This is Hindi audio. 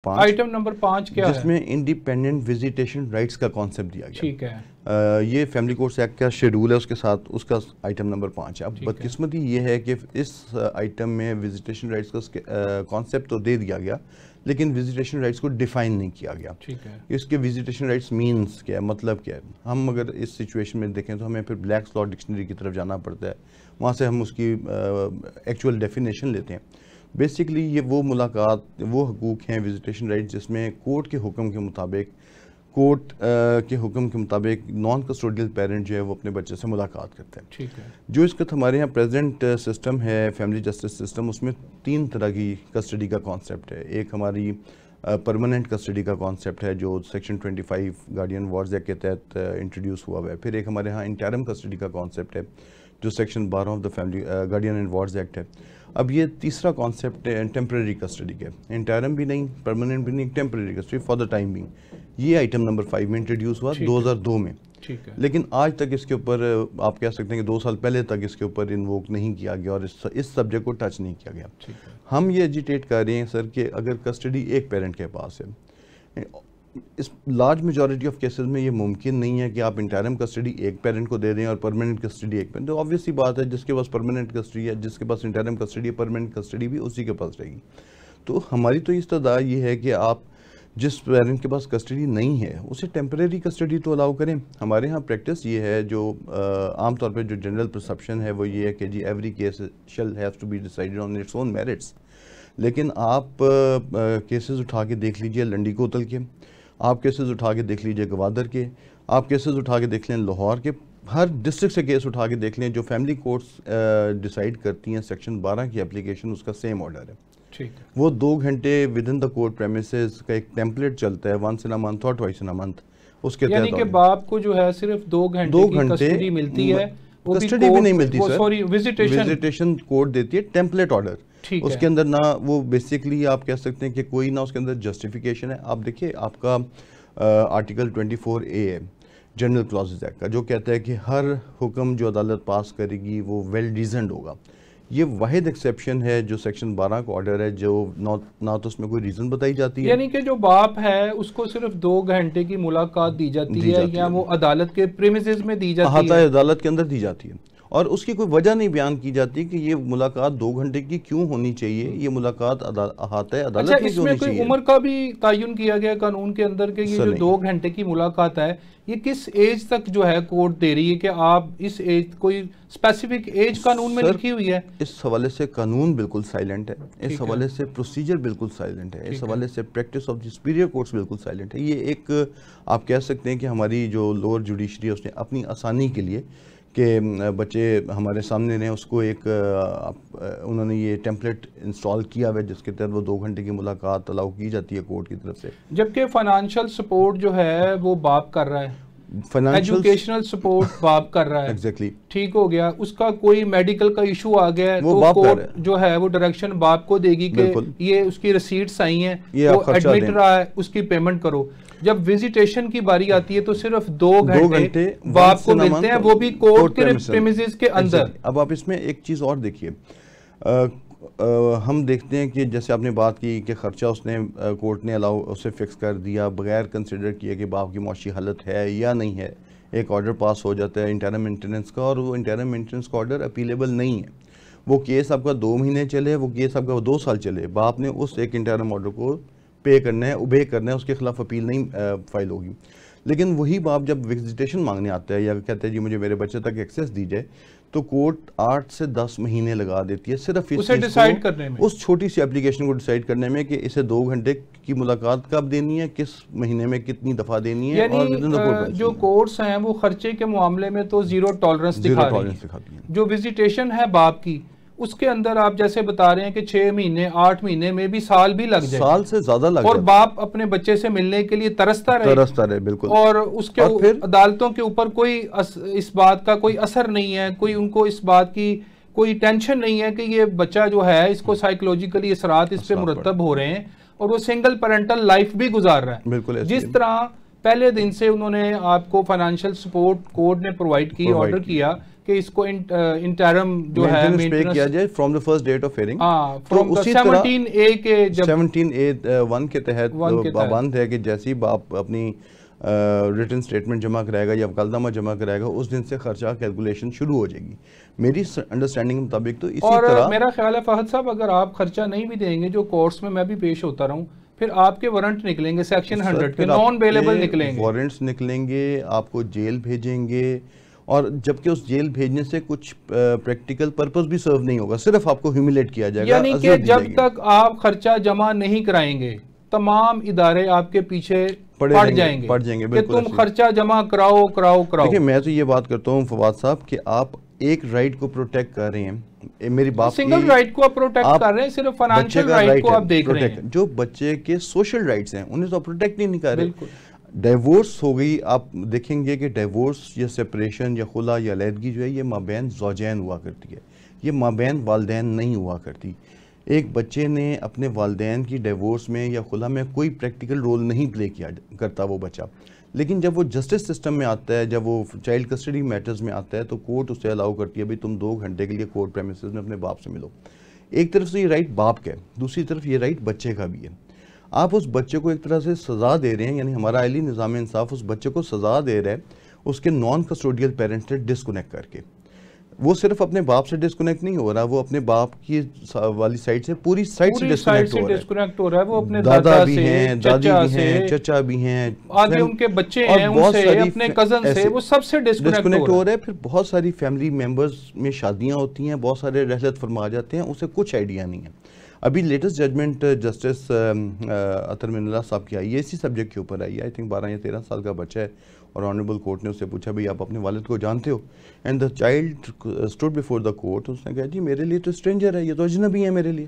आइटम नंबर 5 क्या है? जिसमें इंडिपेंडेंट विजिटेशन राइट्स का कॉन्सेप्ट दिया गया। ठीक है। ये फैमिली कोर्ट्स एक्ट का शेड्यूल है, उसके साथ उसका आइटम नंबर 5 है। अब बदकिस्मती ये है कि इस आइटम में विजिटेशन राइट्स का कॉन्सेप्ट तो दे दिया गया, लेकिन विजिटेशन राइट्स को डिफाइन नहीं किया गया। ठीक है। इसके विजिटेशन राइट्स मीन्स क्या है, मतलब क्या है। हम अगर इस सिचुएशन में देखें तो हमें फिर ब्लैक्स लॉ डिक्शनरी की तरफ जाना पड़ता है, वहाँ से हम उसकी एक्चुअल डेफिनेशन लेते हैं। बेसिकली ये वो मुलाकात, वो हकूक़ हैं विजिटेशन राइट्स जिसमें कोर्ट के हुक्म के मुताबिक नॉन कस्टोडियल पेरेंट जो है वो अपने बच्चे से मुलाकात करते हैं। ठीक है। जो इसका हमारे यहाँ प्रेजेंट सिस्टम है, फैमिली जस्टिस सिस्टम, उसमें 3 तरह की कस्टडी का कॉन्सेप्ट है। एक हमारी परमानेंट कस्टडी का कॉन्सेप्ट है जो सेक्शन 25 गार्डियन वार्ड्स एक्ट के तहत इंट्रोड्यूस हुआ हुआ है। फिर एक हमारे यहाँ इंटरम कस्टडी का कॉन्सेप्ट है जो section 12 of the family guardian and wards act है। अब ये तीसरा कॉन्सेप्ट है टेम्परेरी कस्टडी के, इंटरम भी नहीं, परमानेंट भी नहीं, temporary custody for the time being. ये आइटम नंबर 5 में इंट्रोड्यूस हुआ 2002 में। ठीक है। लेकिन आज तक इसके ऊपर आप कह सकते हैं कि 2 साल पहले तक इसके ऊपर इन्वोक नहीं किया गया और इस सब्जेक्ट को टच नहीं किया गया। ठीक है। हम ये एजिटेट कर रहे हैं सर कि अगर कस्टडी एक पेरेंट के पास है, इस लार्ज मेजॉरिटी ऑफ केसेस में ये मुमकिन नहीं है कि आप इंटरम कस्टडी एक पेरेंट को दे दें और परमानेंट कस्टडी एक पेरेंट। तो ऑब्वियस सी बात है, जिसके पास परमानेंट कस्टडी है, जिसके पास इंटरम कस्टडी है, परमानेंट कस्टडी भी उसी के पास रहेगी। तो हमारी तो इस्तदा ये है कि आप जिस पेरेंट के पास कस्टडी नहीं है उसे टेम्परेरी कस्टडी तो अलाउ करें। हमारे यहाँ प्रैक्टिस ये है, जो आमतौर पर जो जनरल परसेप्शन है वो ये है कि जी every case shall have to be decided on its own merits. लेकिन आप केसेस उठा के देख लीजिए लंडी कोतल के, आप केसेस उठा के देख लीजिए गवादर के, आप केसेस उठा के देख लें लाहौर के, हर डिस्ट्रिक्ट से केस उठा के देख लें, जो फैमिली कोर्ट्स डिसाइड करती हैं सेक्शन 12 की एप्लीकेशन उसका सेम ऑर्डर है। ठीक है। वो 2 घंटे with in the court premises का एक टेम्पलेट चलता है, वंस इन अ मंथ और ट्वाइस इन अ मंथ। उसके तहत यानी कि बाप को जो है सिर्फ 2 घंटे की कस्टडी मिलती है, कस्टडी भी नहीं मिलती सर, सॉरी विजिटेशन कोर्ट देती है टेम्पलेट ऑर्डर। उसके अंदर ना वो बेसिकली आप कह सकते हैं कि कोई ना उसके अंदर जस्टिफिकेशन है। आप देखिए आपका आर्टिकल 24A है जनरल क्लॉजेज एक्ट का, जो कहता है कि हर हुक्म जो अदालत पास करेगी वो वेल रीजनड होगा। ये वाहिद एक्सेप्शन है जो सेक्शन 12 का ऑर्डर है, जो ना तो उसमें कोई रीजन बताई जाती है, यानी कि जो बाप है उसको सिर्फ 2 घंटे की मुलाकात दी जाती है या वो अदालत के प्रेमिसेस में दी जाती है, अदालत के अंदर दी जाती है, और उसकी कोई वजह नहीं बयान की जाती कि ये मुलाकात 2 घंटे की क्यों होनी चाहिए, ये मुलाकात अदालत में क्यों होनी चाहिए। कोई उम्र का भी तयन किया गया कानून के अंदर कि ये जो 2 घंटे की मुलाकात है ये किस एज तक जो है कोर्ट दे रही है कि आप इस एज, कोई स्पेसिफिक एज कानून में लिखी हुई है? इस हवाले से कानून बिल्कुल साइलेंट है, इस हवाले से प्रोसीजर बिल्कुल साइलेंट है, इस हवाले से practice of the superior courts बिल्कुल साइलेंट है। ये एक आप कह सकते हैं कि हमारी जो लोअर जुडिशरी है उसने अपनी आसानी के लिए कि बच्चे हमारे सामने ने उसको एक उन्होंने ये टेम्पलेट इंस्टॉल किया हुआ है जिसके तहत वो 2 घंटे की मुलाकात अलाउ की जाती है कोर्ट की तरफ से। जबकि फाइनेंशियल सपोर्ट जो है वो बाप कर रहा है, एजुकेशनल सपोर्ट बाप कर रहा है। एग्जैक्टली ठीक हो गया, उसका कोई मेडिकल का इशू आ गया है तो कोर्ट जो है वो डायरेक्शन बाप को देगी कि ये उसकी रिसीट्स आई हैं, वो एडमिट रहा है, उसकी पेमेंट करो। जब विजिटेशन की बारी आती है तो सिर्फ 2 घंटे बाप को मिलते हैं, वो भी कोर्ट के प्रेमिसेस के अंदर। अब आप इसमें एक चीज और देखिए, हम देखते हैं कि जैसे आपने बात की कि खर्चा उसने कोर्ट ने अलाउ उसे फिक्स कर दिया बगैर कंसिडर किए कि बाप की मौशी हालत है या नहीं है। एक ऑर्डर पास हो जाता है इंटरम मेंटेनेंस का, और वो इंटरम मेंटेनेंस का ऑर्डर अपीलेबल नहीं है। वो केस आपका 2 महीने चले, वो केस आपका 2 साल चले, बाप ने उस एक इंटरम ऑर्डर को पे करना है, उबे करना है, उसके खिलाफ अपील नहीं फाइल होगी। लेकिन वही बाप जब विजिटेशन मांगने आता है या कहते हैं जी मुझे मेरे बच्चे तक एक्सेस दी जाए, तो कोर्ट 8 से 10 महीने लगा देती है सिर्फ उसे डिसाइड करने में, उस छोटी सी एप्लीकेशन को डिसाइड करने में कि इसे 2 घंटे की मुलाकात कब देनी है, किस महीने में कितनी दफा देनी है। और जो कोर्ट्स हैं वो खर्चे के मामले में तो जीरो टॉलरेंस दिखाती है। जो विजिटेशन है बाप की उसके अंदर आप जैसे बता रहे हैं कि 6 महीने 8 महीने में भी साल भी लग जाए, साल से ज्यादा लग और बाप अपने बच्चे से मिलने के लिए तरसता रहे बिल्कुल, और उसके फिर अदालतों के ऊपर कोई इस बात का कोई असर नहीं है, कोई उनको इस बात की कोई टेंशन नहीं है कि ये बच्चा जो है इसको साइकोलॉजिकली असरात इस पे मुरतब हो रहे हैं और वो सिंगल पेरेंटल लाइफ भी गुजार रहा है। बिल्कुल जिस तरह पहले दिन से उन्होंने आपको फाइनेंशियल सपोर्ट कोर्ट ने प्रोवाइड की, ऑर्डर किया कि इसको इंटरम जो है मेंटेनेंस किया जाए from the first date of hearing. From 17A के जब 17A1 के तहत पाबंद है कि जैसे ही बाप अपनी रिटन स्टेटमेंट जमा कराएगा या वकालतनामा जमा कराएगा उस दिन से खर्चा कैलकुलेशन शुरू हो जाएगी। मेरी अंडरस्टैंडिंग के मुताबिक तो इसी तरह मेरा ख्याल है फहद साहब, अगर आप खर्चा नहीं भी देंगे, जो कोर्ट्स में मैं भी पेश होता रहूं, फिर आपके वारंट निकलेंगे सेक्शन 100 के, नॉन अवेलेबल निकलेंगे, वारंट्स निकलेंगे, आपको जेल भेजेंगे, और जबकि उस जेल भेजने से कुछ प्रैक्टिकल पर्पस भी सर्व नहीं होगा, सिर्फ आपको ह्यूमिलेट किया जाएगा। यानी कि जब तक आप खर्चा जमा नहीं कराएंगे तमाम इदारे आपके पीछे पड़ जाएंगे कि तुम खर्चा जमा कराओ। देखिए, मैं तो ये बात करता हूँ फवाद साहब कि आप एक राइट को प्रोटेक्ट कर रहे हैं, मेरी बात सिंगल राइट को आप प्रोटेक्ट कर रहे हैं, सिर्फ फाइनेंशियल राइट को आप देख रहे हैं। जो बच्चे के सोशल राइट्स हैं उन्हें तो प्रोटेक्ट ही नहीं कर रहे। डिवोर्स हो गई, आप देखेंगे कि डिवोर्स या सेपरेशन या खुला या अलहदगी जो है ये माबैन ज़ौजैन हुआ करती है, ये माबैन वालदैन नहीं हुआ करती। एक बच्चे ने अपने वालदैन की डिवोर्स में या खुला में कोई प्रैक्टिकल रोल नहीं प्ले किया करता वो बच्चा, लेकिन जब वो जस्टिस सिस्टम में आता है, जब वो चाइल्ड कस्टडी मैटर्स में आता है तो कोर्ट उसे अलाउ करती है भाई तुम 2 घंटे के लिए कोर्ट प्रेमिसेस में अपने बाप से मिलो। एक तरफ से ये राइट बाप का है, दूसरी तरफ ये राइट बच्चे का भी है। आप उस बच्चे को एक तरह से सज़ा दे रहे हैं, यानी हमारा आईली निज़ाम इंसाफ उस बच्चे को सज़ा दे रहा है उसके नॉन कस्टोडियल पेरेंट्स से डिस्कनेक्ट करके। वो सिर्फ अपने बाप से डिस्कनेक्ट नहीं हो रहा, वो अपने बाप की वाली साइड से पूरी साइड से डिस्कनेक्ट हो रहा है। वो अपने दादा भी हैं, दादी भी हैं, चचा भी हैं, आगे उनके बच्चे हैं, उनसे, अपने कजन से, वो सबसे डिस्कनेक्ट हो रहा है। फिर बहुत सारी फैमिली मेंबर्स में शादियां होती हैं, बहुत सारे रहलत फरमा जाते हैं, उसे कुछ आइडिया नहीं है। अभी लेटेस्ट जजमेंट जस्टिस अतर मिनल्ला साहब की आई है इसी सब्जेक्ट के ऊपर आई है। आई थिंक 12 या 13 साल का बच्चा है और ऑनरेबल कोर्ट ने उससे पूछा भाई आप अपने वालिद को जानते हो, and the child stood before the court. उसने कहा जी मेरे लिए तो स्ट्रेंजर है, ये तो अजनबी है मेरे लिए।